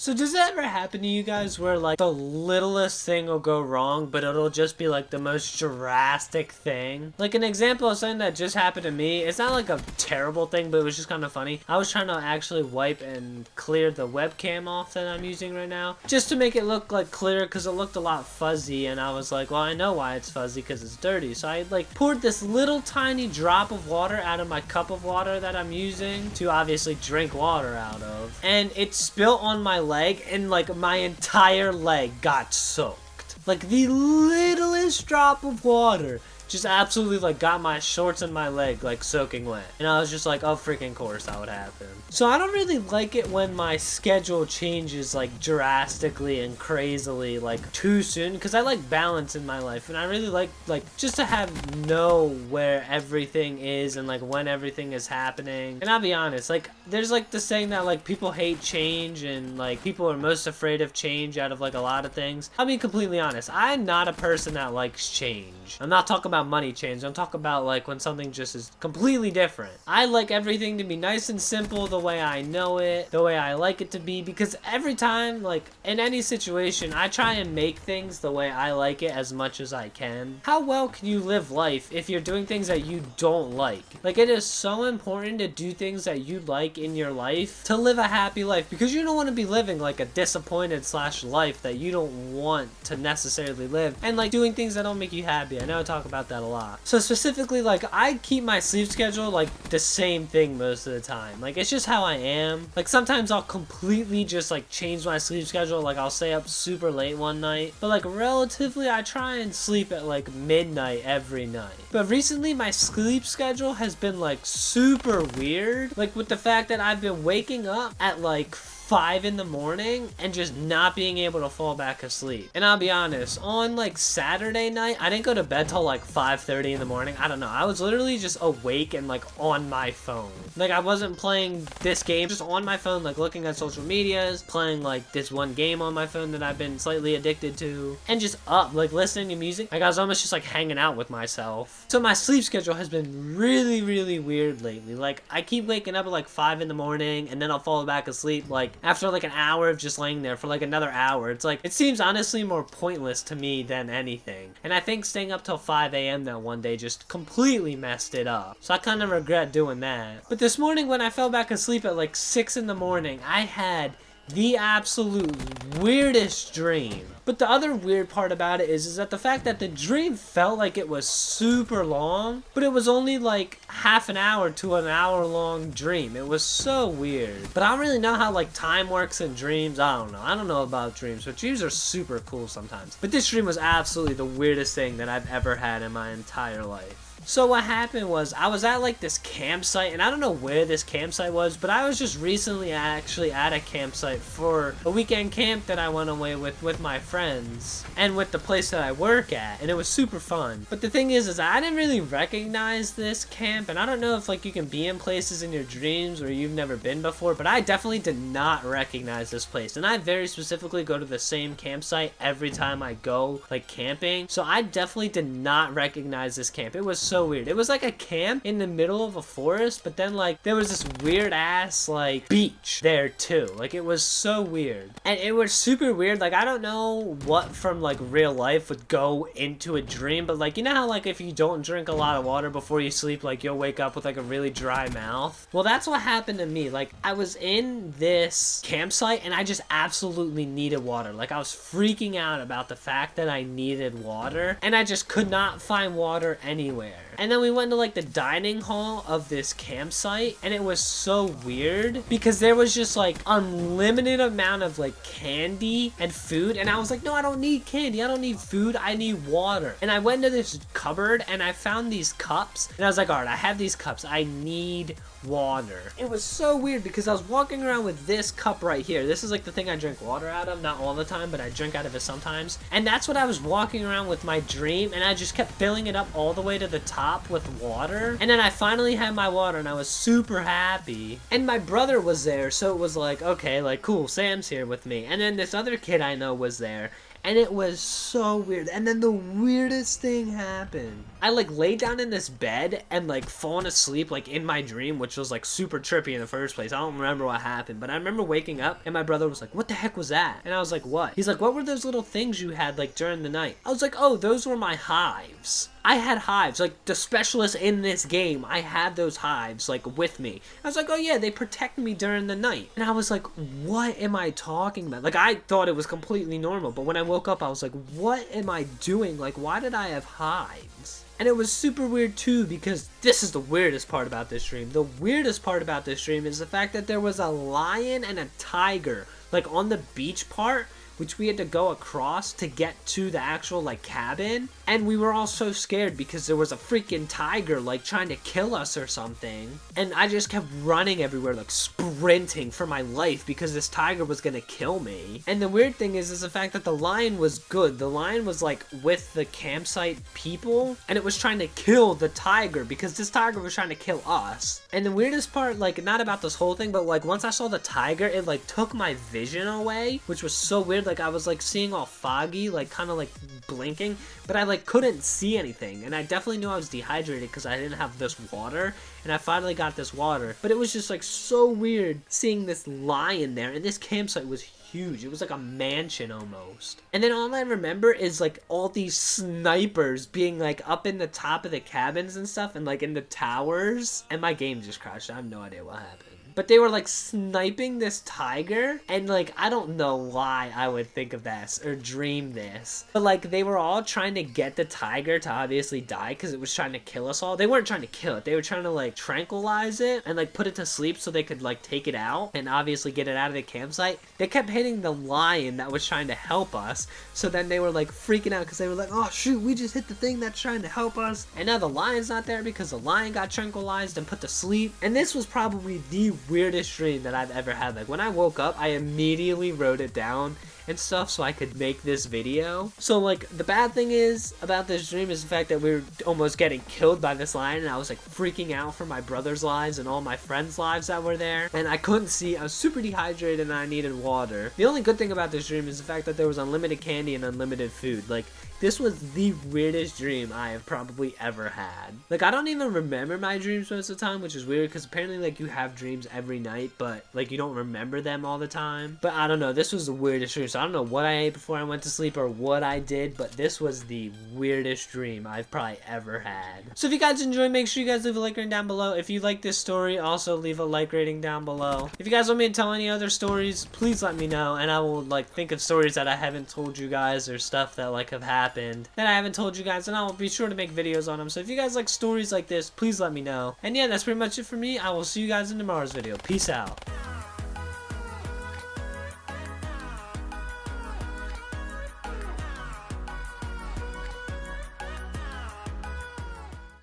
So does that ever happen to you guys where like the littlest thing will go wrong, but it'll just be like the most drastic thing? Like an example of something that just happened to me, it's not like a terrible thing, but it was just kind of funny. I was trying to actually wipe and clear the webcam off that I'm using right now, just to make it look like clear, because it looked a lot fuzzy, and I was like, well, I know why it's fuzzy, because it's dirty. So I like poured this little tiny drop of water out of my cup of water that I'm using to obviously drink water out of, and it spilled on my leg, and like my entire leg got soaked. Like the littlest drop of water just absolutely like got my shorts and my leg like soaking wet. And I was just like, oh freaking course that would happen. So I don't really like it when my schedule changes like drastically and crazily like too soon, because I like balance in my life, and I really like just to know where everything is and like when everything is happening. And I'll be honest, like there's like the saying that like people hate change and like people are most afraid of change out of like a lot of things. I'll be completely honest, I'm not a person that likes change. I'm not talking about money change, I'm talking about like when something just is completely different. I like everything to be nice and simple, the way I know it, the way I like it to be, because every time, like in any situation, I try and make things the way I like it as much as I can. How well can you live life if you're doing things that you don't like? Like it is so important to do things that you like in your life to live a happy life, because you don't want to be living like a disappointed / life that you don't want to necessarily live, and like doing things that don't make you happy. I know I talk about that a lot. So specifically, like I keep my sleep schedule like the same thing most of the time. Like it's just how I am. Like sometimes I'll completely just like change my sleep schedule. Like I'll stay up super late one night, but like relatively I try and sleep at like midnight every night. But recently my sleep schedule has been like super weird, like with the fact that I've been waking up at like 5 in the morning and just not being able to fall back asleep. And I'll be honest, on like Saturday night, I didn't go to bed till like 5:30 in the morning. I don't know. I was literally just awake and like on my phone. Like I wasn't playing this game, just on my phone, like looking at social medias, playing like this one game on my phone that I've been slightly addicted to, and just up, like listening to music. Like I was almost just like hanging out with myself. So my sleep schedule has been really, really weird lately. Like I keep waking up at like 5 in the morning and then I'll fall back asleep like after like an hour of just laying there for like another hour. It's like, it seems honestly more pointless to me than anything. And I think staying up till 5 a.m. that one day just completely messed it up. So I kind of regret doing that. But this morning when I fell back asleep at like 6 in the morning, I had the absolute weirdest dream. But the other weird part about it is that the fact that the dream felt like it was super long, but it was only like half an hour to an hour long dream. It was so weird. But I don't really know how like time works in dreams. I don't know about dreams, but dreams are super cool sometimes. But this dream was absolutely the weirdest thing that I've ever had in my entire life. So what happened was, I was at like this campsite, and I don't know where this campsite was, but I was just recently actually at a campsite for a weekend camp that I went away with my friends and with the place that I work at, and it was super fun. But the thing is I didn't really recognize this camp, and I don't know if like you can be in places in your dreams where you've never been before, but I definitely did not recognize this place. And I very specifically go to the same campsite every time I go like camping, so I definitely did not recognize this camp. It was so weird. It was like a camp in the middle of a forest, but then like there was this weird ass like beach there too. Like it was so weird, and it was super weird. Like I don't know what from like real life would go into a dream, but like you know how like if you don't drink a lot of water before you sleep, like you'll wake up with like a really dry mouth? Well, that's what happened to me. Like I was in this campsite and I just absolutely needed water. Like I was freaking out about the fact that I needed water, and I just could not find water anywhere. And then we went to like the dining hall of this campsite, and it was so weird because there was just like unlimited amount of like candy and food, and I was like, no, I don't need candy, I don't need food, I need water. And I went to this cupboard and I found these cups, and I was like, all right, I have these cups, I need water. It was so weird because I was walking around with this cup right here. This is like the thing I drink water out of, not all the time, but I drink out of it sometimes. And that's what I was walking around with my dream, and I just kept filling it up all the way to the top with water. And then I finally had my water and I was super happy. And my brother was there, so it was like, okay, like cool, Sam's here with me. And then this other kid I know was there. And it was so weird. And then the weirdest thing happened. I like lay down in this bed and like falling asleep like in my dream, which was like super trippy in the first place. I don't remember what happened, but I remember waking up and my brother was like, what the heck was that? And I was like, what? He's like, what were those little things you had like during the night? I was like, oh, those were my hives. I had hives, like the specialist in this game, I had those hives like with me. I was like, oh yeah, they protect me during the night. And I was like, what am I talking about? Like I thought it was completely normal, but when I woke up I was like, what am I doing? Like why did I have hives? And it was super weird too, because this is the weirdest part about this dream. The weirdest part about this dream is the fact that there was a lion and a tiger like on the beach part, which we had to go across to get to the actual like cabin. And we were all so scared because there was a freaking tiger like trying to kill us or something. And I just kept running everywhere, like sprinting for my life because this tiger was gonna kill me. And the weird thing is the fact that the lion was good. The lion was like with the campsite people and it was trying to kill the tiger because this tiger was trying to kill us. And the weirdest part, like not about this whole thing, but like once I saw the tiger, it like took my vision away, which was so weird. Like I was like seeing all foggy, like kind of like blinking, but I like couldn't see anything. And I definitely knew I was dehydrated because I didn't have this water, and I finally got this water. But it was just like so weird seeing this lion there, and this campsite was huge. It was like a mansion almost. And then all I remember is like all these snipers being like up in the top of the cabins and stuff and like in the towers. And my game just crashed. I have no idea what happened. But they were like sniping this tiger, and like I don't know why I would think of this or dream this, but like they were all trying to get the tiger to obviously die because it was trying to kill us all. They weren't trying to kill it, they were trying to like tranquilize it and like put it to sleep so they could like take it out and obviously get it out of the campsite. They kept hitting the lion that was trying to help us, so then they were like freaking out because they were like, oh shoot, we just hit the thing that's trying to help us, and now the lion's not there because the lion got tranquilized and put to sleep. And this was probably the weirdest dream that I've ever had. Like when I woke up, I immediately wrote it down and stuff so I could make this video. So like the bad thing is about this dream is the fact that we were almost getting killed by this lion, and I was like freaking out for my brother's lives and all my friends' lives that were there, and I couldn't see. I was super dehydrated and I needed water. The only good thing about this dream is the fact that there was unlimited candy and unlimited food. Like this was the weirdest dream I have probably ever had. Like I don't even remember my dreams most of the time, which is weird because apparently like you have dreams every night but like you don't remember them all the time. But I don't know, this was the weirdest dream. So I don't know what I ate before I went to sleep or what I did, but this was the weirdest dream I've probably ever had. So if you guys enjoyed, make sure you guys leave a like rating down below. If you like this story, also leave a like rating down below. If you guys want me to tell any other stories, please let me know, and I will like think of stories that I haven't told you guys or stuff that like have happened that I haven't told you guys, and I will be sure to make videos on them. So if you guys like stories like this, please let me know. And yeah, that's pretty much it for me. I will see you guys in tomorrow's video. Peace out.